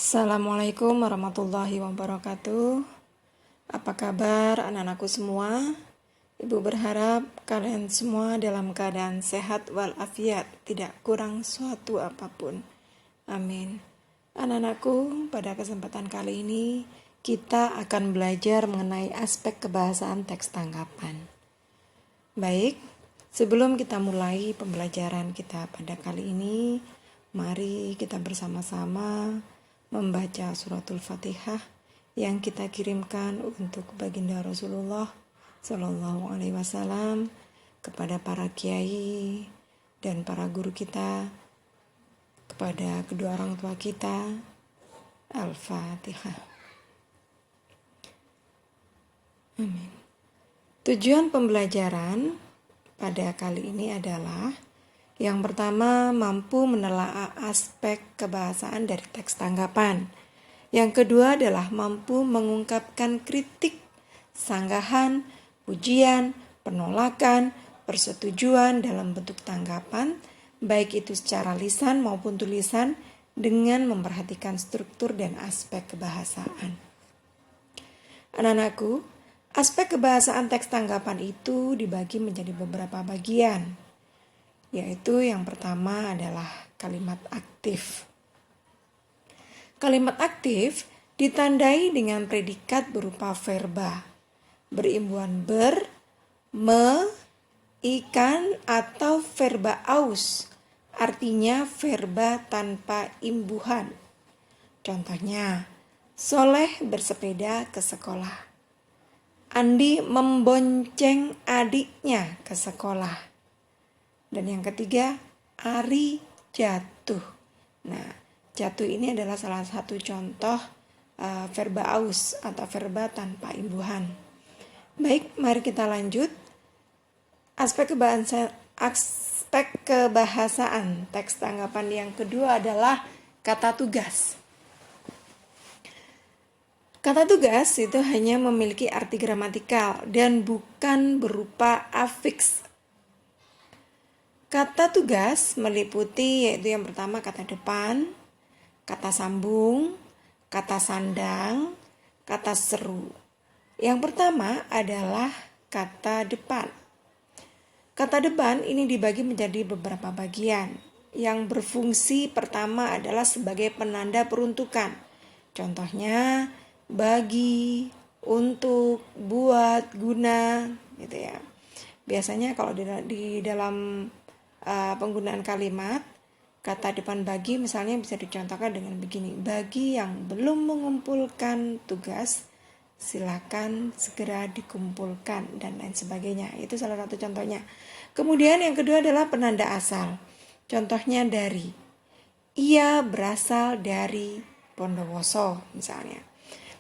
Assalamualaikum warahmatullahi wabarakatuh. Apa kabar anak-anakku semua? Ibu berharap kalian semua dalam keadaan sehat walafiat, tidak kurang suatu apapun. Amin. Anak-anakku, pada kesempatan kali ini kita akan belajar mengenai aspek kebahasaan teks tanggapan. Baik, sebelum kita mulai pembelajaran kita pada kali ini, mari kita bersama-sama membaca suratul Fatihah yang kita kirimkan untuk baginda Rasulullah Shallallahu Alaihi Wasallam kepada para kiai dan para guru kita, kepada kedua orang tua kita. Al-Fatihah. Amin. Tujuan pembelajaran pada kali ini adalah yang pertama, mampu menelaah aspek kebahasaan dari teks tanggapan. Yang kedua adalah mampu mengungkapkan kritik, sanggahan, pujian, penolakan, persetujuan dalam bentuk tanggapan, baik itu secara lisan maupun tulisan, dengan memperhatikan struktur dan aspek kebahasaan. Anak-anakku, aspek kebahasaan teks tanggapan itu dibagi menjadi beberapa bagian, yaitu yang pertama adalah kalimat aktif. Kalimat aktif ditandai dengan predikat berupa verba, berimbuhan ber, me, ikan, atau verba aus, artinya verba tanpa imbuhan. Contohnya, Soleh bersepeda ke sekolah. Andi membonceng adiknya ke sekolah. Dan yang ketiga, Ari jatuh. Nah, jatuh ini adalah salah satu contoh verba aus atau verba tanpa imbuhan. Baik, mari kita lanjut. Aspek kebahasaan teks tanggapan yang kedua adalah kata tugas. Kata tugas itu hanya memiliki arti gramatikal dan bukan berupa afiks. Kata tugas meliputi yaitu yang pertama kata depan, kata sambung, kata sandang, kata seru. Yang pertama adalah kata depan. Kata depan ini dibagi menjadi beberapa bagian. Yang berfungsi pertama adalah sebagai penanda peruntukan. Contohnya bagi, untuk, buat, guna, gitu ya. Biasanya kalau di dalam penggunaan kalimat kata depan bagi misalnya bisa dicontohkan dengan begini: bagi yang belum mengumpulkan tugas silakan segera dikumpulkan, dan lain sebagainya. Itu salah satu contohnya. Kemudian yang kedua adalah penanda asal. Contohnya dari, ia berasal dari Bondowoso misalnya.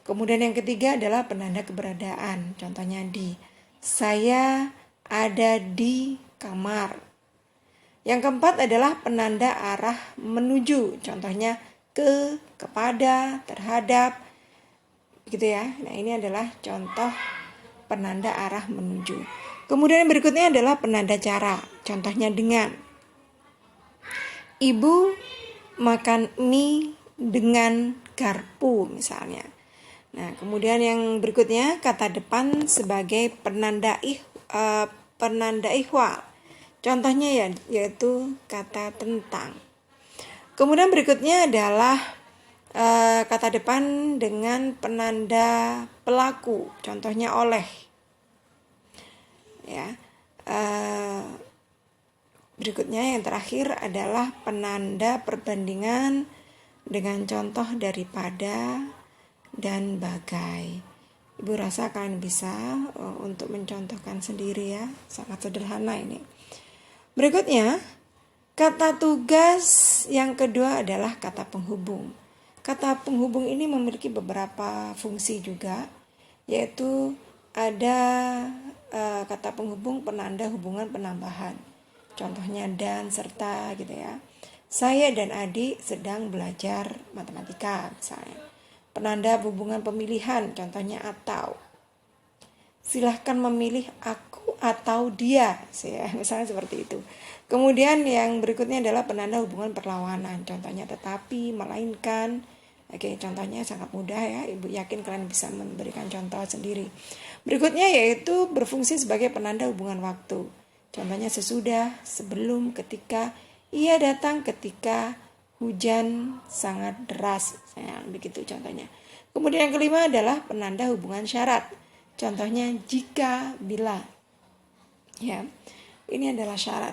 Kemudian yang ketiga adalah penanda keberadaan. Contohnya di, saya ada di kamar. Yang keempat adalah penanda arah menuju, contohnya ke, kepada, terhadap, gitu ya. Nah, ini adalah contoh penanda arah menuju. Kemudian berikutnya adalah penanda cara, contohnya dengan. Ibu makan mie dengan garpu misalnya. Nah, kemudian yang berikutnya kata depan sebagai penanda ihwal. Contohnya yaitu kata tentang. Kemudian berikutnya adalah kata depan dengan penanda pelaku. Contohnya oleh. Ya. Berikutnya yang terakhir adalah penanda perbandingan dengan contoh daripada dan bagai. Ibu rasa kalian bisa untuk mencontohkan sendiri ya. Sangat sederhana ini. Berikutnya, kata tugas yang kedua adalah kata penghubung. Kata penghubung ini memiliki beberapa fungsi juga, yaitu ada kata penghubung penanda hubungan penambahan. Contohnya dan, serta gitu ya. Saya dan adik sedang belajar matematika misalnya. Penanda hubungan pemilihan, contohnya atau. Silahkan memilih aku atau dia, misalnya seperti itu. Kemudian yang berikutnya adalah penanda hubungan perlawanan, contohnya tetapi, melainkan, Oke, contohnya sangat mudah ya. Ibu yakin kalian bisa memberikan contoh sendiri. Berikutnya yaitu berfungsi sebagai penanda hubungan waktu. Contohnya sesudah, sebelum, ketika, ia datang ketika hujan sangat deras. Nah, begitu contohnya. Kemudian yang kelima adalah penanda hubungan syarat. Contohnya jika, bila. Ya, ini adalah syarat.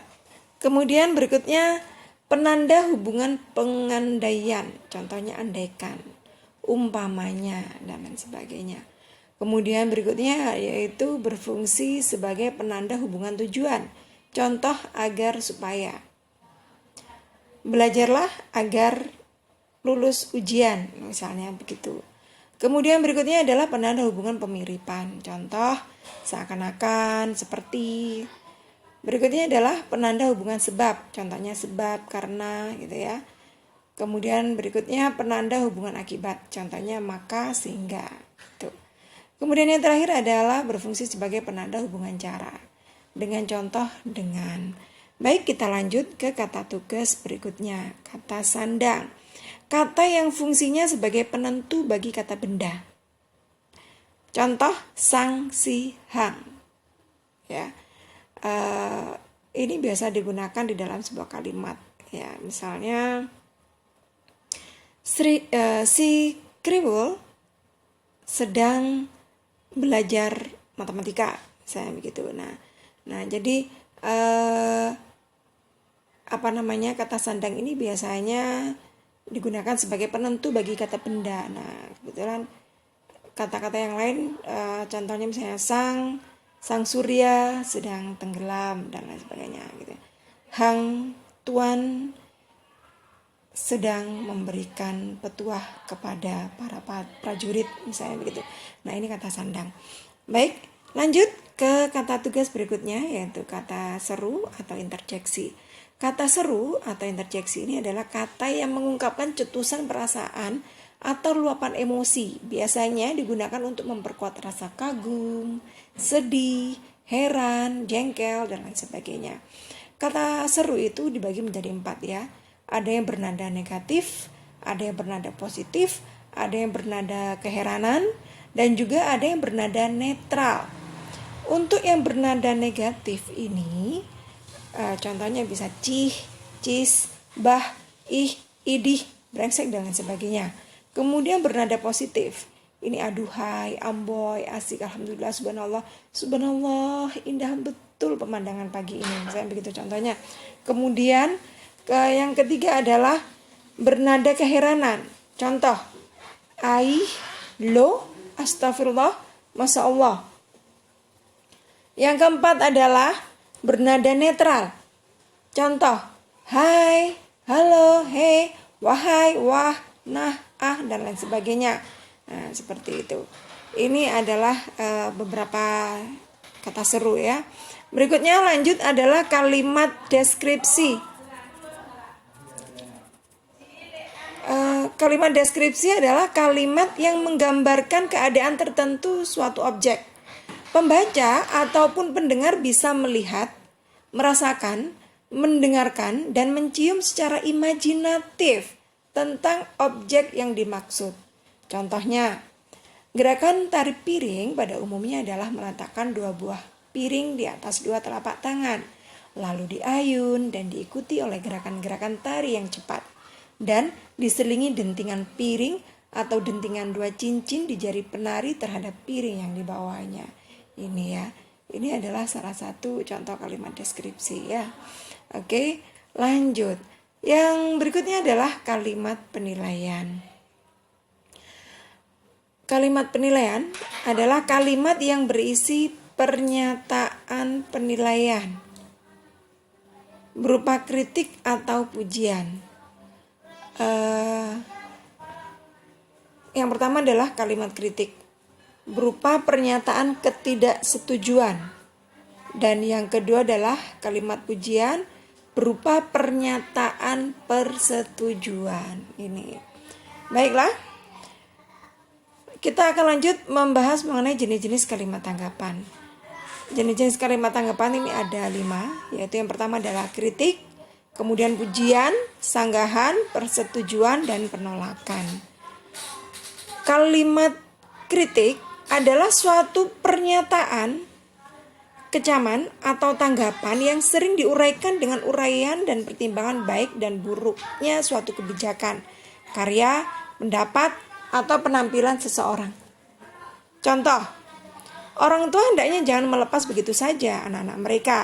Kemudian berikutnya penanda hubungan pengandaian. Contohnya andaikan, umpamanya, dan lain sebagainya. Kemudian berikutnya yaitu berfungsi sebagai penanda hubungan tujuan. Contoh agar supaya. Belajarlah agar lulus ujian, misalnya begitu. Kemudian berikutnya adalah penanda hubungan pemiripan. Contoh seakan-akan, seperti. Berikutnya adalah penanda hubungan sebab. Contohnya sebab, karena gitu ya. Kemudian berikutnya penanda hubungan akibat. Contohnya maka, sehingga. Gitu. Kemudian yang terakhir adalah berfungsi sebagai penanda hubungan cara. Dengan contoh dengan. Baik, kita lanjut ke kata tugas berikutnya. Kata sandang. Kata yang fungsinya sebagai penentu bagi kata benda. Contoh sang, si, hang. Ya, ini biasa digunakan di dalam sebuah kalimat. Ya, misalnya si Kriwul sedang belajar matematika, saya begitu. Nah, jadi kata sandang ini biasanya digunakan sebagai penentu bagi kata benda. Nah, kebetulan kata-kata yang lain, contohnya misalnya sang surya sedang tenggelam dan lain sebagainya. Gitu. Hang tuan sedang memberikan petuah kepada para prajurit, misalnya begitu. Nah, ini kata sandang. Baik, lanjut ke kata tugas berikutnya, yaitu kata seru atau interjeksi. Kata seru atau interjeksi ini adalah kata yang mengungkapkan cetusan perasaan atau luapan emosi. Biasanya digunakan untuk memperkuat rasa kagum, sedih, heran, jengkel, dan lain sebagainya. Kata seru itu dibagi menjadi 4 ya. Ada yang bernada negatif, ada yang bernada positif, ada yang bernada keheranan, dan juga ada yang bernada netral. Untuk yang bernada negatif ini, contohnya bisa cih, cis, bah, ih, idih, brengsek, dan lain sebagainya. Kemudian bernada positif, ini aduhai, amboy, asik, alhamdulillah, subhanallah, subhanallah, indah betul pemandangan pagi ini, misalnya begitu contohnya. Kemudian yang ketiga adalah bernada keheranan. Contoh, ai, lo, astagfirullah, masya Allah. Yang keempat adalah bernada netral. Contoh, hai, halo, hei, wahai, wah, nah, dan lain sebagainya. Nah, seperti itu. Ini adalah beberapa kata seru ya. Berikutnya lanjut adalah kalimat deskripsi. Kalimat deskripsi adalah kalimat yang menggambarkan keadaan tertentu suatu objek. Pembaca ataupun pendengar bisa melihat, merasakan, mendengarkan, dan mencium secara imajinatif tentang objek yang dimaksud. Contohnya, gerakan tari piring pada umumnya adalah meletakkan 2 buah piring di atas 2 telapak tangan, lalu diayun dan diikuti oleh gerakan-gerakan tari yang cepat, dan diselingi dentingan piring atau dentingan 2 cincin di jari penari terhadap piring yang dibawanya. Ini ya, ini adalah salah satu contoh kalimat deskripsi ya. Oke, lanjut. Yang berikutnya adalah kalimat penilaian. Kalimat penilaian adalah kalimat yang berisi pernyataan penilaian berupa kritik atau pujian. Yang pertama adalah kalimat kritik berupa pernyataan ketidaksetujuan, dan yang kedua adalah kalimat pujian berupa pernyataan persetujuan. Ini baiklah, kita akan lanjut membahas mengenai jenis-jenis kalimat tanggapan. Jenis-jenis kalimat tanggapan ini ada 5, yaitu yang pertama adalah kritik, kemudian pujian, sanggahan, persetujuan, dan penolakan. Kalimat kritik adalah suatu pernyataan, kecaman atau tanggapan yang sering diuraikan dengan uraian dan pertimbangan baik dan buruknya suatu kebijakan, karya, pendapat, atau penampilan seseorang. Contoh, orang tua hendaknya jangan melepas begitu saja anak-anak mereka.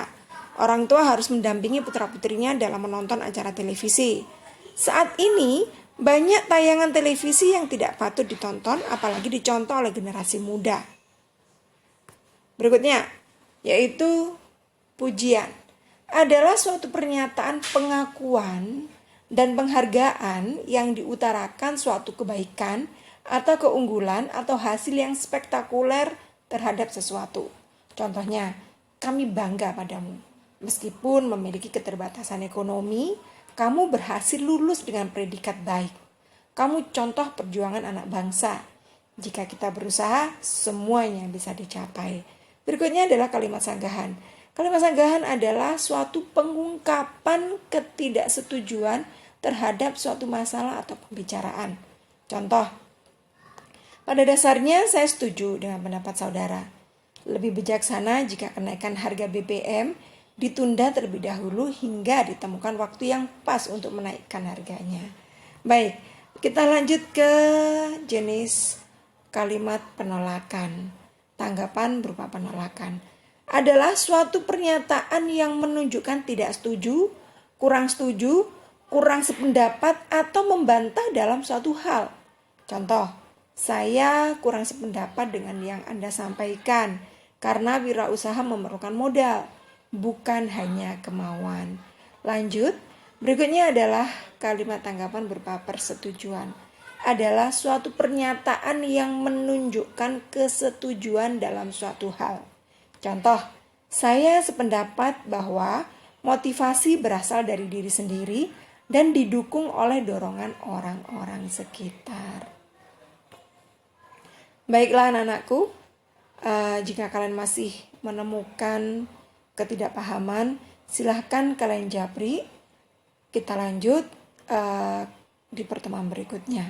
Orang tua harus mendampingi putra-putrinya dalam menonton acara televisi. Saat ini, banyak tayangan televisi yang tidak patut ditonton, apalagi dicontoh oleh generasi muda. Berikutnya, yaitu pujian. Adalah suatu pernyataan pengakuan dan penghargaan yang diutarakan suatu kebaikan atau keunggulan atau hasil yang spektakuler terhadap sesuatu. Contohnya, kami bangga padamu. Meskipun memiliki keterbatasan ekonomi, kamu berhasil lulus dengan predikat baik. Kamu contoh perjuangan anak bangsa. Jika kita berusaha, semuanya bisa dicapai. Berikutnya adalah kalimat sanggahan. Kalimat sanggahan adalah suatu pengungkapan ketidaksetujuan terhadap suatu masalah atau pembicaraan. Contoh, pada dasarnya saya setuju dengan pendapat saudara. Lebih bijaksana jika kenaikan harga BBM ditunda terlebih dahulu hingga ditemukan waktu yang pas untuk menaikkan harganya. Baik, kita lanjut ke jenis kalimat penolakan. Tanggapan berupa penolakan adalah suatu pernyataan yang menunjukkan tidak setuju, kurang sependapat atau membantah dalam suatu hal. Contoh, saya kurang sependapat dengan yang Anda sampaikan karena wirausaha memerlukan modal, bukan hanya kemauan. Lanjut, berikutnya adalah kalimat tanggapan berupa persetujuan. Adalah suatu pernyataan yang menunjukkan kesetujuan dalam suatu hal. Contoh, saya sependapat bahwa motivasi berasal dari diri sendiri dan didukung oleh dorongan orang-orang sekitar. Baiklah anak-anakku, jika kalian masih menemukan ketidakpahaman, silahkan kalian japri. Kita lanjut di pertemuan berikutnya.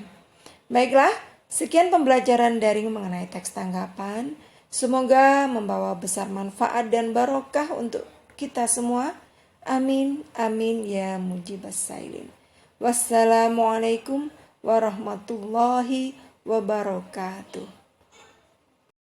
Baiklah, sekian pembelajaran daring mengenai teks tanggapan. Semoga membawa besar manfaat dan barokah untuk kita semua. Amin, amin ya mujibas sailin. Wassalamualaikum warahmatullahi wabarakatuh.